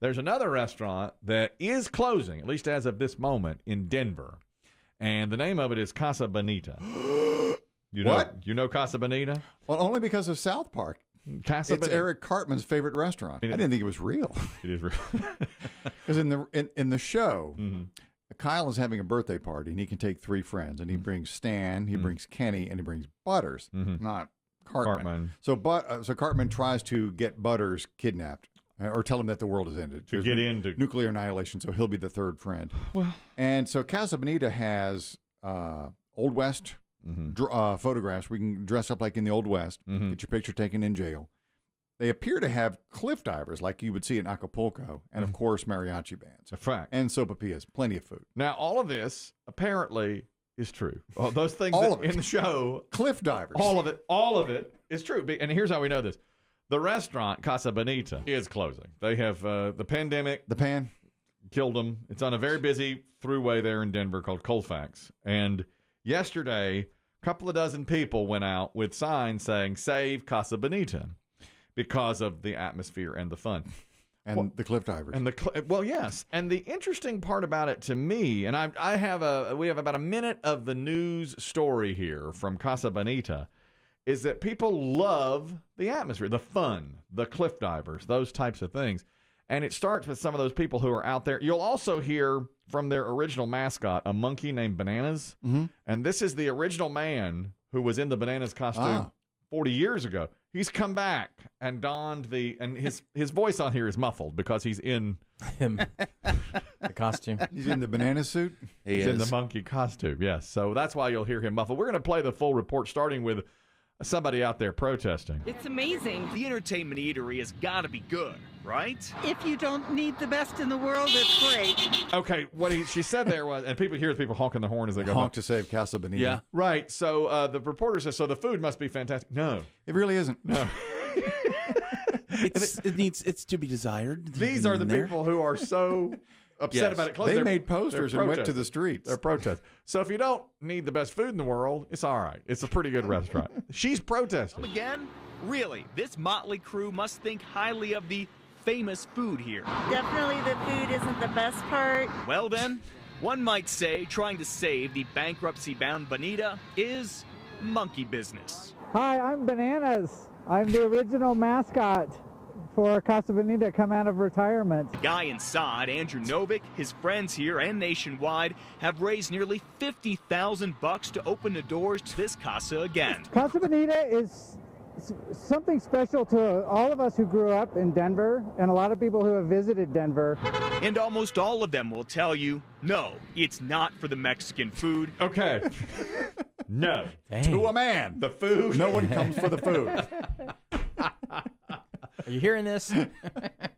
There's another restaurant that is closing, at least as of this moment, in Denver. And the name of it is Casa Bonita. You know Casa Bonita? Well, only because of South Park. Casa It's Bonita. Eric Cartman's favorite restaurant. I didn't think it was real. It is real. Because in the show, Kyle is having a birthday party, and he can take 3 friends. And he brings Stan, he brings Kenny, and he brings Butters, not Cartman. So Cartman tries to get Butters kidnapped. Or tell him that the world has ended. To get into nuclear annihilation, so he'll be the 3rd friend. Well, and so Casa Bonita has Old West photographs. We can dress up like in the Old West, get your picture taken in jail. They appear to have cliff divers like you would see in Acapulco, and of course mariachi bands. A fact. And sopapillas, plenty of food. Now, all of this apparently is true. All those things in the show. Cliff divers. All of it is true. And here's how we know this. The restaurant, Casa Bonita, is closing. They have the pandemic. The pan. Killed them. It's on a very busy throughway there in Denver called Colfax. And yesterday, a couple of dozen people went out with signs saying, "Save Casa Bonita," because of the atmosphere and the fun. And the cliff divers. And yes. And the interesting part about it to me, and we have about a minute of the news story here from Casa Bonita, is that people love the atmosphere, the fun, the cliff divers, those types of things. And it starts with some of those people who are out there. You'll also hear from their original mascot, a monkey named Bananas. And this is the original man who was in the Bananas costume 40 years ago. He's come back and donned and his voice on here is muffled because he's in the costume. He's in the banana suit? He's in the monkey costume, yes. So that's why you'll hear him muffled. We're going to play the full report starting with somebody out there protesting. It's amazing. The entertainment eatery has got to be good, right? If you don't need the best in the world, it's great. Okay, what she said there was, and people hear the people honking the horn as they go. Honk to save Casa Bonita. Yeah, right. So the reporter says, so the food must be fantastic. No, it really isn't. No. It's to be desired. These are the people who are so upset about it closing. They made posters and went to the streets. They're protesting. So if you don't need the best food in the world, it's all right. It's a pretty good restaurant. She's protesting. Again? Really? This motley crew must think highly of the famous food here. Definitely the food isn't the best part. Well then, one might say trying to save the bankruptcy-bound Bonita is monkey business. Hi, I'm Bananas. I'm the original mascot for Casa Bonita, come out of retirement. The guy inside, Andrew Novick, his friends here and nationwide have raised nearly $50,000 to open the doors to this casa again. Casa Bonita is something special to all of us who grew up in Denver and a lot of people who have visited Denver. And almost all of them will tell you, no, it's not for the Mexican food. Okay. No. Dang. To a man. The food. No one comes for the food. Are you hearing this?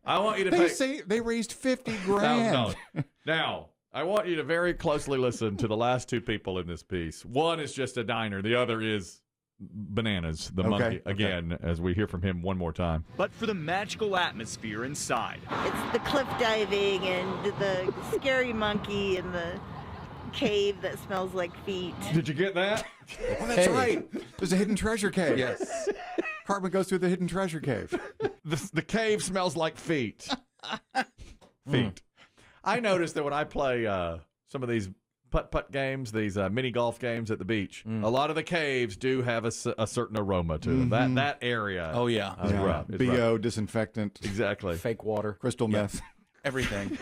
I want you to They say they raised $50,000. No. Now, I want you to very closely listen to the last two people in this piece. One is just a diner. The other is Bananas, the monkey, again, as we hear from him one more time. But for the magical atmosphere inside. It's the cliff diving and the scary monkey and the cave that smells like feet. Did you get that? Oh, that's right. There's a hidden treasure cave. Yes. Cartman goes through the hidden treasure cave. The cave smells like feet. Feet. I noticed that when I play some of these putt-putt games, these mini golf games at the beach, a lot of the caves do have a certain aroma to them. That area. Oh, yeah. Is rough. It's BO, rough. disinfectant. Exactly. Fake water. Crystal meth. Everything.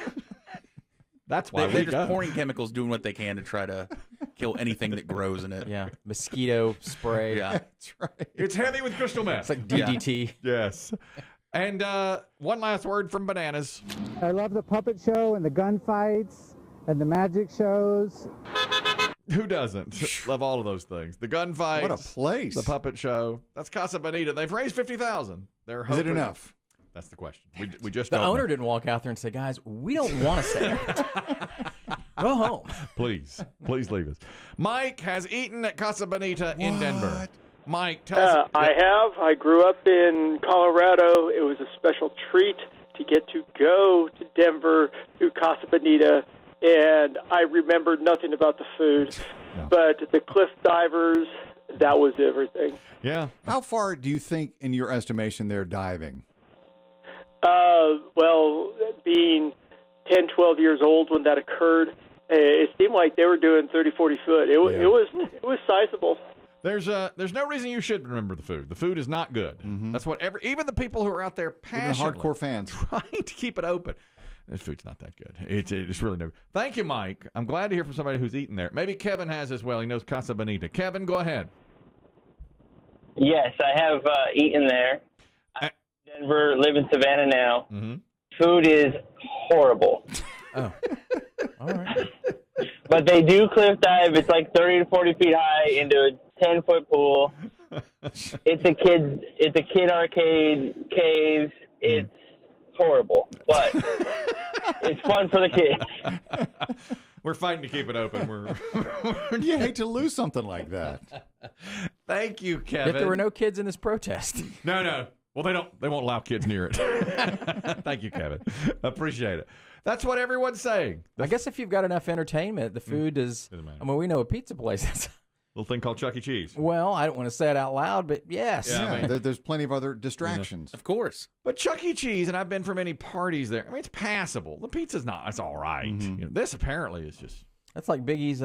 That's why They're we just go. pouring chemicals, doing what they can to try to kill anything that grows in it. Yeah. Mosquito spray. Yeah. That's right. It's heavy with crystal meth. It's like DDT. Yes. And one last word from Bananas. I love the puppet show and the gunfights and the magic shows. Who doesn't? Love all of those things. The gunfights. What a place. The puppet show. That's Casa Bonita. They've raised $50,000. They're Is hoping. it enough? That's the question. We just The don't owner know. didn't walk out there and say, guys, we don't want to stay. Go home. Please leave us. Mike has eaten at Casa Bonita in Denver. Mike, tell us. I have. I grew up in Colorado. It was a special treat to get to go to Denver to Casa Bonita, and I remembered nothing about the food, but the cliff divers, that was everything. Yeah. How far do you think, in your estimation, they're diving? Well, being 10, 12 years old when that occurred, it seemed like they were doing 30, 40 foot. It was sizable. There's no reason you should remember the food. The food is not good. That's what even the people who are out there passionately hardcore fans trying to keep it open. This food's not that good. It's really no. Thank you, Mike. I'm glad to hear from somebody who's eaten there. Maybe Kevin has as well. He knows Casa Bonita. Kevin, go ahead. Yes, I have eaten there. I'm in Denver, live in Savannah now. Food is horrible. Oh, all right. But they do cliff dive. It's like 30 to 40 feet high into a 10-foot pool. It's a kid arcade cave. It's horrible, but it's fun for the kids. We're fighting to keep it open. You hate to lose something like that. Thank you, Kevin. If there were no kids in this protest. No. Well, they won't allow kids near it. Thank you, Kevin. Appreciate it. That's what everyone's saying. I guess if you've got enough entertainment, the food is. I mean, we know a pizza place. Little thing called Chuck E. Cheese. Well, I don't want to say it out loud, but yes. Yeah, I mean, there's plenty of other distractions. Of course. But Chuck E. Cheese, and I've been for many parties there. I mean, it's passable. The pizza's not. It's all right. You know, this apparently is just. That's like Biggie's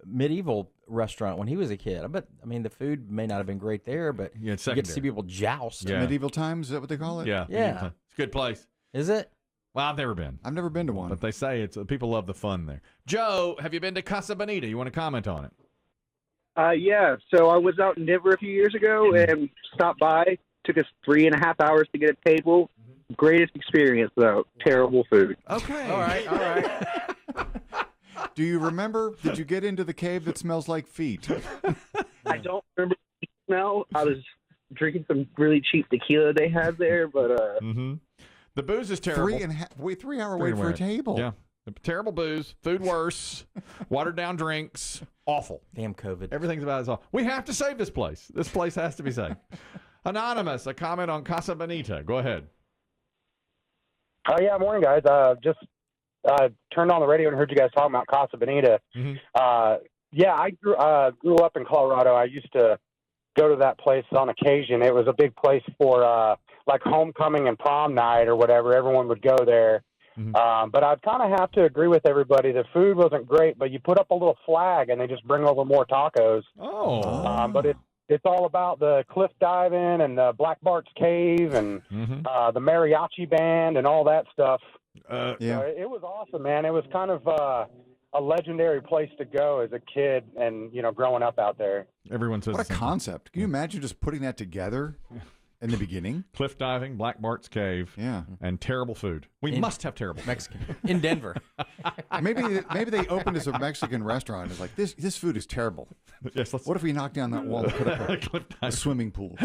medieval restaurant when he was a kid. I mean, the food may not have been great there, but you get to see people joust. Yeah. Medieval times, is that what they call it? Yeah. Yeah. It's a good place. Is it? Well, I've never been. I've never been to one. But they say it's people love the fun there. Joe, have you been to Casa Bonita? You want to comment on it? Yeah, so I was out in Denver a few years ago and stopped by. Took us 3.5 hours to get a table. Greatest experience, though. Terrible food. Okay. All right. Do you remember, did you get into the cave that smells like feet? I don't remember the smell. I was drinking some really cheap tequila they had there, but... The booze is terrible. 3 hour wait for a table. Yeah. Terrible booze, food worse, watered down drinks, awful. Damn COVID. Everything's about as awful. We have to save this place. This place has to be saved. Anonymous, a comment on Casa Bonita. Go ahead. Oh, yeah, morning, guys. Just turned on the radio and heard you guys talking about Casa Bonita. Yeah, I grew up in Colorado. I used to go to that place on occasion. It was a big place for like homecoming and prom night or whatever. Everyone would go there. But I'd kind of have to agree with everybody. The food wasn't great, but you put up a little flag and they just bring over more tacos. But it's all about the cliff diving and the Black Bart's Cave and the mariachi band and all that stuff. So it was awesome, man. It was kind of a legendary place to go as a kid and, growing up out there. Everyone says what a concept. Can you imagine just putting that together? In the beginning? Cliff diving, Black Bart's Cave, and terrible food. We must have terrible Mexican in Denver. Maybe they opened as a Mexican restaurant. It's like, this food is terrible. Yes, what if we knock down that wall and put up a swimming pool?